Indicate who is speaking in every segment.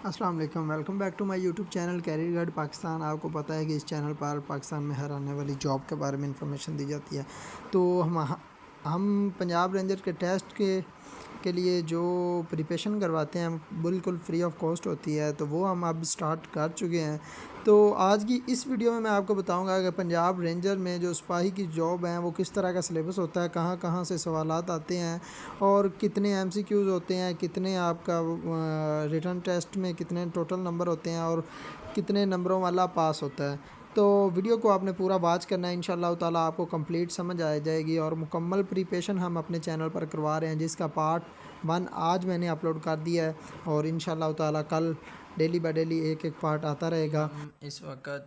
Speaker 1: السلام علیکم، welcome back to my YouTube channel career guide Pakistan. آپ کو پتہ ہے کہ اس چینل پر پاکستان میں ہر آنے والی جاب کے بارے میں انفارمیشن دی جاتی ہے۔ تو ہم پنجاب رینجر کے ٹیسٹ کے لیے جو پریپریشن کرواتے ہیں بالکل فری آف کاسٹ ہوتی ہے، تو وہ ہم اب سٹارٹ کر چکے ہیں۔ تو آج کی اس ویڈیو میں آپ کو بتاؤں گا کہ پنجاب رینجر میں جو سپاہی کی جاب ہیں وہ کس طرح کا سلیبس ہوتا ہے، کہاں کہاں سے سوالات آتے ہیں اور کتنے ایم سی کیوز ہوتے ہیں، کتنے آپ کا ریٹن ٹیسٹ میں کتنے ٹوٹل نمبر ہوتے ہیں اور کتنے نمبروں والا پاس ہوتا ہے۔ تو ویڈیو کو آپ نے پورا واچ کرنا ہے، انشاءاللہ تعالیٰ آپ کو کمپلیٹ سمجھ آ جائے گی، اور مکمل پریپریشن ہم اپنے چینل پر کروا رہے ہیں، جس کا پارٹ 1 آج میں نے اپلوڈ کر دیا ہے، اور انشاءاللہ تعالیٰ کل ڈیلی بائی ڈیلی ایک ایک پارٹ آتا رہے گا۔
Speaker 2: ہم اس وقت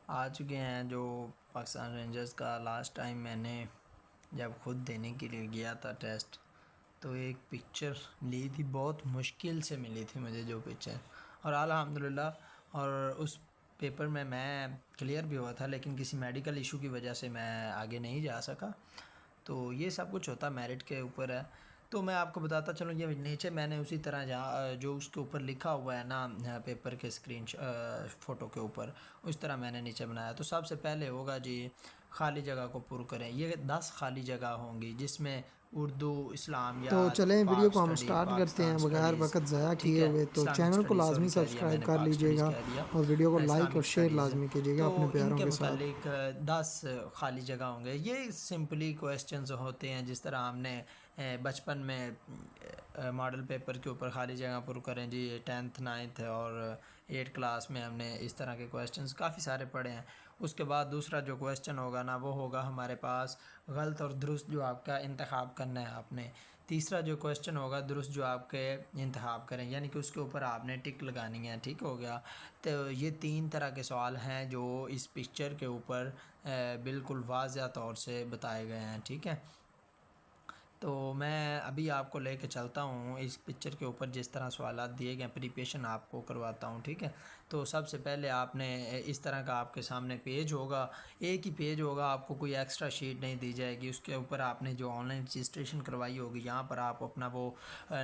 Speaker 2: آ چکے ہیں جو پاکستان رینجرز کا لاسٹ ٹائم میں نے جب خود دینے کے لیے گیا تھا ٹیسٹ، تو ایک پکچر لی تھی، بہت مشکل سے ملی تھی مجھے جو پکچر، اور الحمدللہ اور اس پیپر میں کلیئر بھی ہوا تھا، لیکن کسی میڈیکل ایشو کی وجہ سے میں آگے نہیں جا سکا۔ تو یہ سب کچھ ہوتا میرٹ کے اوپر ہے۔ تو میں آپ کو بتاتا چلوں، یہ نیچے میں نے اسی طرح جو اس کے اوپر لکھا ہوا ہے نا پیپر کے فوٹو کے اوپر، اس طرح میں نے نیچے بنایا۔ تو سب سے پہلے ہوگا جی خالی جگہ کو پر کریں، یہ 10 خالی جگہ ہوں گی، جس میں اردو،
Speaker 1: تو
Speaker 2: اسلامیات،
Speaker 1: چلیں ویڈیو
Speaker 2: پاک
Speaker 1: کو ہم
Speaker 2: سٹڈی،
Speaker 1: سٹارٹ کرتے ہیں
Speaker 2: پاکستان
Speaker 1: بغیر
Speaker 2: سٹڈیز،
Speaker 1: وقت ضائع
Speaker 2: ٹھیک
Speaker 1: کیے
Speaker 2: ہے،
Speaker 1: ہوئے۔ تو
Speaker 2: اسلامک
Speaker 1: چینل کو
Speaker 2: سٹڈیز،
Speaker 1: لازمی
Speaker 2: سوری کہہ دیا میں
Speaker 1: سبسکرائب
Speaker 2: نے،
Speaker 1: کر
Speaker 2: پاک
Speaker 1: لیجئے
Speaker 2: سٹڈیز
Speaker 1: گا،
Speaker 2: کہہ دیا،
Speaker 1: اور ویڈیو کو لائک اور
Speaker 2: اسلامک
Speaker 1: شیئر
Speaker 2: سٹڈیز ہے۔
Speaker 1: لازمی کیجیے گا
Speaker 2: تو
Speaker 1: اپنے
Speaker 2: ان
Speaker 1: پیاروں
Speaker 2: کے
Speaker 1: کے ساتھ۔
Speaker 2: متعلق 10 خالی جگہ ہوں گے، یہ سمپلی کویسچنز ہوتے ہیں، جس طرح ہم نے بچپن میں ماڈل پیپر کے اوپر خالی جگہ پر کریں جی، 10th 9th اور 8 کلاس میں ہم نے اس طرح کے کویسچنز کافی سارے پڑھے ہیں۔ اس کے بعد دوسرا جو کویسچن ہوگا نا، وہ ہوگا ہمارے پاس غلط اور درست جو آپ کا انتخاب کرنا ہے آپ نے۔ تیسرا جو کویسچن ہوگا درست جو آپ کے انتخاب کریں، یعنی کہ اس کے اوپر آپ نے ٹک لگانی ہے، ٹھیک ہو گیا۔ تو یہ 3 طرح کے سوال ہیں جو اس پکچر کے اوپر بالکل واضح طور سے بتائے گئے ہیں، ٹھیک ہے۔ تو میں ابھی آپ کو لے کے چلتا ہوں اس پکچر کے اوپر، جس طرح سوالات دیے گئے پریپریشن آپ کو کرواتا ہوں، ٹھیک ہے۔ تو سب سے پہلے آپ نے اس طرح کا آپ کے سامنے پیج ہوگا، ایک ہی پیج ہوگا، آپ کو کوئی ایکسٹرا شیٹ نہیں دی جائے گی۔ اس کے اوپر آپ نے جو آن لائن رجسٹریشن کروائی ہوگی، یہاں پر آپ اپنا وہ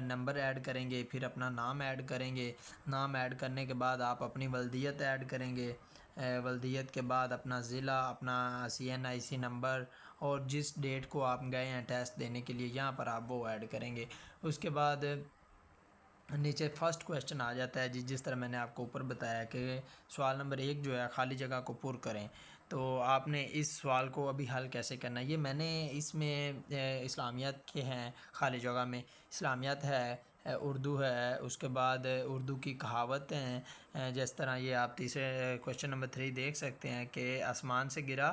Speaker 2: نمبر ایڈ کریں گے، پھر اپنا نام ایڈ کریں گے، نام ایڈ کرنے کے بعد آپ اپنی ولدیت ایڈ کریں گے، ولدیت کے بعد اپنا ضلع، اپنا CNIC نمبر، اور جس ڈیٹ کو آپ گئے ہیں ٹیسٹ دینے کے لیے، یہاں پر آپ وہ ایڈ کریں گے۔ اس کے بعد نیچے فرسٹ کویسچن آ جاتا ہے جی، جس طرح میں نے آپ کو اوپر بتایا کہ سوال نمبر 1 جو ہے خالی جگہ کو پر کریں۔ تو آپ نے اس سوال کو ابھی حل کیسے کرنا ہے، یہ میں نے اس میں اسلامیات کے ہیں، خالی جگہ میں اسلامیات ہے، اردو ہے، اس کے بعد اردو کی کہاوت ہیں، جس طرح یہ آپ تیسرے کویسچن نمبر 3 دیکھ سکتے ہیں کہ آسمان سے گرا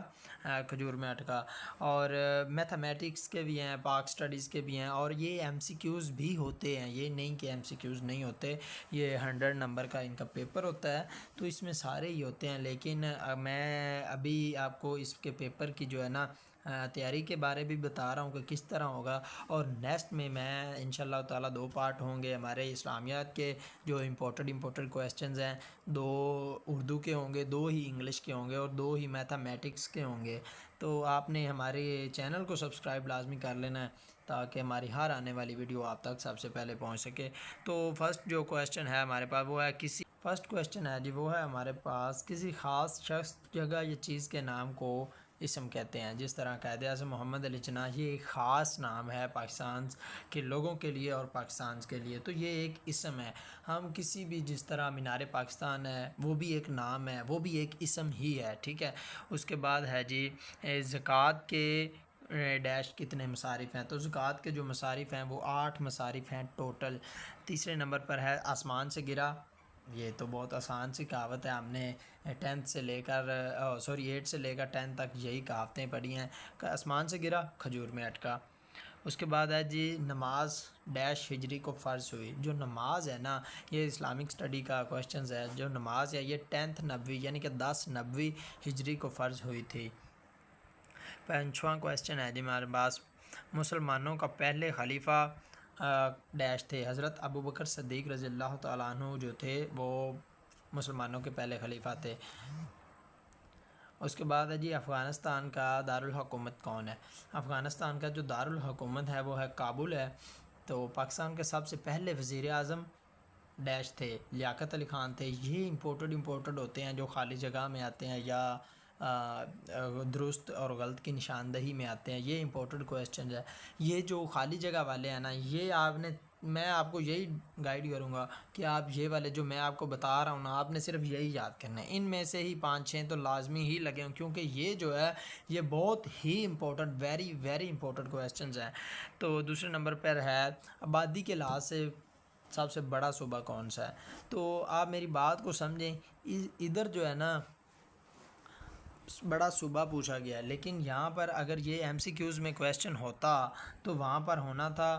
Speaker 2: کھجور میں اٹکا، اور میتھمیٹکس کے بھی ہیں، پاک سٹڈیز کے بھی ہیں، اور یہ ایم سی کیوز بھی ہوتے ہیں، یہ نہیں کہ ایم سی کیوز نہیں ہوتے، یہ 100 نمبر کا ان کا پیپر ہوتا ہے، تو اس میں سارے ہی ہوتے ہیں۔ لیکن میں ابھی آپ کو اس کے پیپر کی جو ہے نا تیاری کے بارے بھی بتا رہا ہوں کہ کس طرح ہوگا، اور نیکسٹ میں انشاءاللہ تعالیٰ 2 پارٹ ہوں گے ہمارے اسلامیات کے، جو امپورٹنٹ کویسچنز ہیں، 2 اردو کے ہوں گے، 2 ہی انگلش کے ہوں گے، اور 2 ہی میتھمیٹکس کے ہوں گے۔ تو آپ نے ہمارے چینل کو سبسکرائب لازمی کر لینا ہے، تاکہ ہماری ہر آنے والی ویڈیو آپ تک سب سے پہلے پہنچ سکے۔ تو فرسٹ جو کویسچن ہے ہمارے پاس وہ ہے فرسٹ کویسچن ہے جی، وہ ہے ہمارے پاس کسی خاص شخص، جگہ یا چیز کے نام کو اسم کہتے ہیں، جس طرح قائد اعظم محمد علی جناح، یہ ایک خاص نام ہے پاکستان کے لوگوں کے لیے اور پاکستان کے لیے، تو یہ ایک اسم ہے۔ ہم کسی بھی، جس طرح مینار پاکستان ہے، وہ بھی ایک نام ہے، وہ بھی ایک اسم ہی ہے، ٹھیک ہے۔ اس کے بعد ہے جی زکوٰۃ کے ڈیش کتنے مصارف ہیں، تو زکوٰۃ کے جو مصارف ہیں وہ 8 مصارف ہیں ٹوٹل۔ تیسرے نمبر پر ہے آسمان سے گرا، یہ تو بہت آسان سی کہاوت ہے، ہم نے 8 سے لے کر 10 تک یہی کہاوتیں پڑھی ہیں کہ آسمان سے گرا کھجور میں اٹکا۔ اس کے بعد ہے جی نماز ڈیش ہجری کو فرض ہوئی، جو نماز ہے نا، یہ اسلامک سٹڈی کا کویسچنز ہے، جو نماز ہے یہ 10 نبوی یعنی کہ 10 نبوی ہجری کو فرض ہوئی تھی۔ 5واں کویسچن ہے جی ہمارے پاس، مسلمانوں کا پہلے خلیفہ ڈیش تھے، حضرت ابوبکر صدیق رضی اللہ تعالیٰ عنہ جو تھے وہ مسلمانوں کے پہلے خلیفہ تھے۔ اس کے بعد ہے جی افغانستان کا دارالحکومت کون ہے، افغانستان کا جو دارالحکومت ہے وہ ہے کابل ہے۔ تو پاکستان کے سب سے پہلے وزیر اعظم ڈیش تھے، لیاقت علی خان تھے، یہ امپورٹڈ ہوتے ہیں جو خالی جگہ میں آتے ہیں یا درست اور غلط کی نشاندہی میں آتے ہیں، یہ امپورٹڈ کویسچنز ہے۔ یہ جو خالی جگہ والے ہیں نا، یہ میں آپ کو یہی گائیڈ کروں گا کہ آپ یہ والے جو میں آپ کو بتا رہا ہوں نا، آپ نے صرف یہی یاد کرنا ہے۔ ان میں سے ہی 5-6 تو لازمی ہی لگے ہوں، کیونکہ یہ جو ہے یہ بہت ہی important, very very important questions ہیں۔ تو دوسرے نمبر پر ہے آبادی کے لحاظ سے سب سے بڑا صوبہ کون سا ہے؟ تو آپ میری بات کو سمجھیں، ادھر جو ہے نا بڑا صوبہ پوچھا گیا ہے، لیکن یہاں پر اگر یہ ایم سی کیوز میں کویسچن ہوتا تو وہاں پر ہونا تھا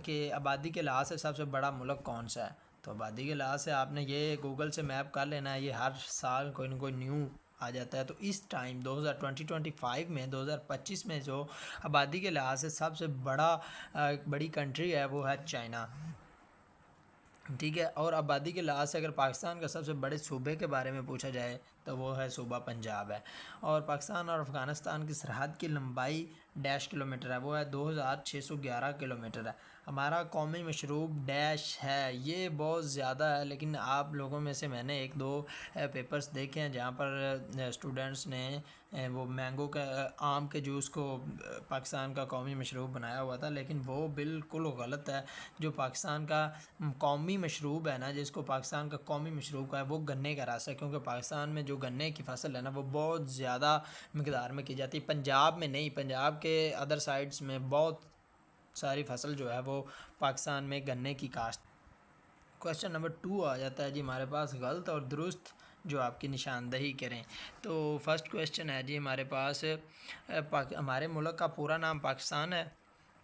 Speaker 2: کہ آبادی کے لحاظ سے سب سے بڑا ملک کون سا ہے۔ تو آبادی کے لحاظ سے آپ نے یہ گوگل سے میپ کر لینا ہے، یہ ہر سال کوئی نہ کوئی نیو آ جاتا ہے۔ تو اس ٹائم 2025 میں 2025 میں جو آبادی کے لحاظ سے سب سے بڑی کنٹری ہے وہ ہے چائنا، ٹھیک ہے۔ اور آبادی کے لحاظ سے اگر پاکستان کا سب سے بڑے صوبے کے بارے میں پوچھا جائے تو وہ ہے صوبہ پنجاب ہے۔ اور پاکستان اور افغانستان کی سرحد کی لمبائی ڈیش کلومیٹر ہے، وہ ہے 2611 کلومیٹر ہے۔ ہمارا قومی مشروب ڈیش ہے، یہ بہت زیادہ ہے، لیکن آپ لوگوں میں سے میں نے 1-2 پیپرز دیکھے ہیں جہاں پر اسٹوڈنٹس نے وہ مینگو کا آم کے جوس کو پاکستان کا قومی مشروب بنایا ہوا تھا، لیکن وہ بالکل غلط ہے۔ جو پاکستان کا قومی مشروب ہے نا، جس کو پاکستان کا قومی مشروب کا ہے، وہ گنے کا رس ہے، کیونکہ پاکستان میں جو گنے کی فصل ہے نا وہ بہت زیادہ مقدار میں کی جاتی ہے، پنجاب میں نہیں، پنجاب کے ادر سائڈس میں بہت ساری فصل جو ہے وہ پاکستان میں گنے کی کاشت۔ کویسچن نمبر 2 آ جاتا ہے جی ہمارے پاس غلط اور درست جو آپ کی نشاندہی کریں۔ تو فرسٹ کویسچن ہے جی ہمارے پاس ہمارے ملک کا پورا نام پاکستان ہے،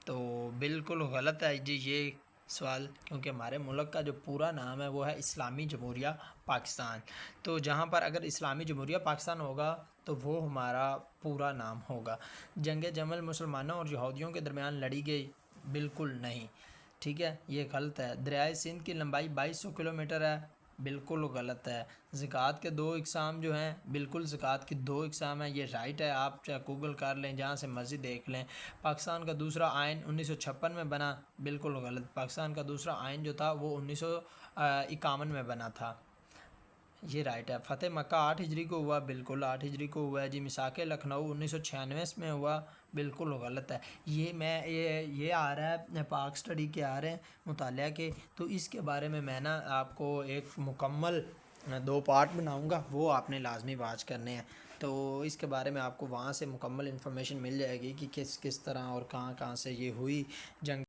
Speaker 2: تو بالکل غلط ہے جی یہ سوال، کیونکہ ہمارے ملک کا جو پورا نام ہے وہ ہے اسلامی جمہوریہ پاکستان۔ تو جہاں پر اگر اسلامی جمہوریہ پاکستان ہوگا تو وہ ہمارا پورا نام ہوگا۔ جنگ جمل مسلمانوں اور یہودیوں کے درمیان لڑی گئی، بالکل نہیں، ٹھیک ہے، یہ غلط ہے۔ دریائے سندھ کی لمبائی 2200 کلومیٹر ہے، بالکل غلط ہے۔ زکوٰۃ کے 2 اقسام جو ہیں، بالکل زکوٰۃ کی 2 اقسام ہیں، یہ رائٹ ہے، آپ چاہے گوگل کر لیں، جہاں سے مرضی دیکھ لیں۔ پاکستان کا دوسرا آئین 1956 میں بنا، بالکل غلط، پاکستان کا دوسرا آئین جو تھا وہ 1951 میں بنا تھا، یہ رائٹ ہے۔ فتح مکہ 8 ہجری کو ہوا، بالکل 8 ہجری کو ہوا ہے جی۔ میثاق لکھنؤ 1996 میں ہوا، بالکل غلط ہے۔ یہ آ رہا ہے پاک سٹڈی کے آ رہے ہیں مطالعہ کے، تو اس کے بارے میں نا آپ کو ایک مکمل 2 پارٹ بناؤں گا، وہ آپ نے لازمی واچ کرنے ہیں۔ تو اس کے بارے میں آپ کو وہاں سے مکمل انفارمیشن مل جائے گی کہ کس طرح اور کہاں سے یہ ہوئی جنگ۔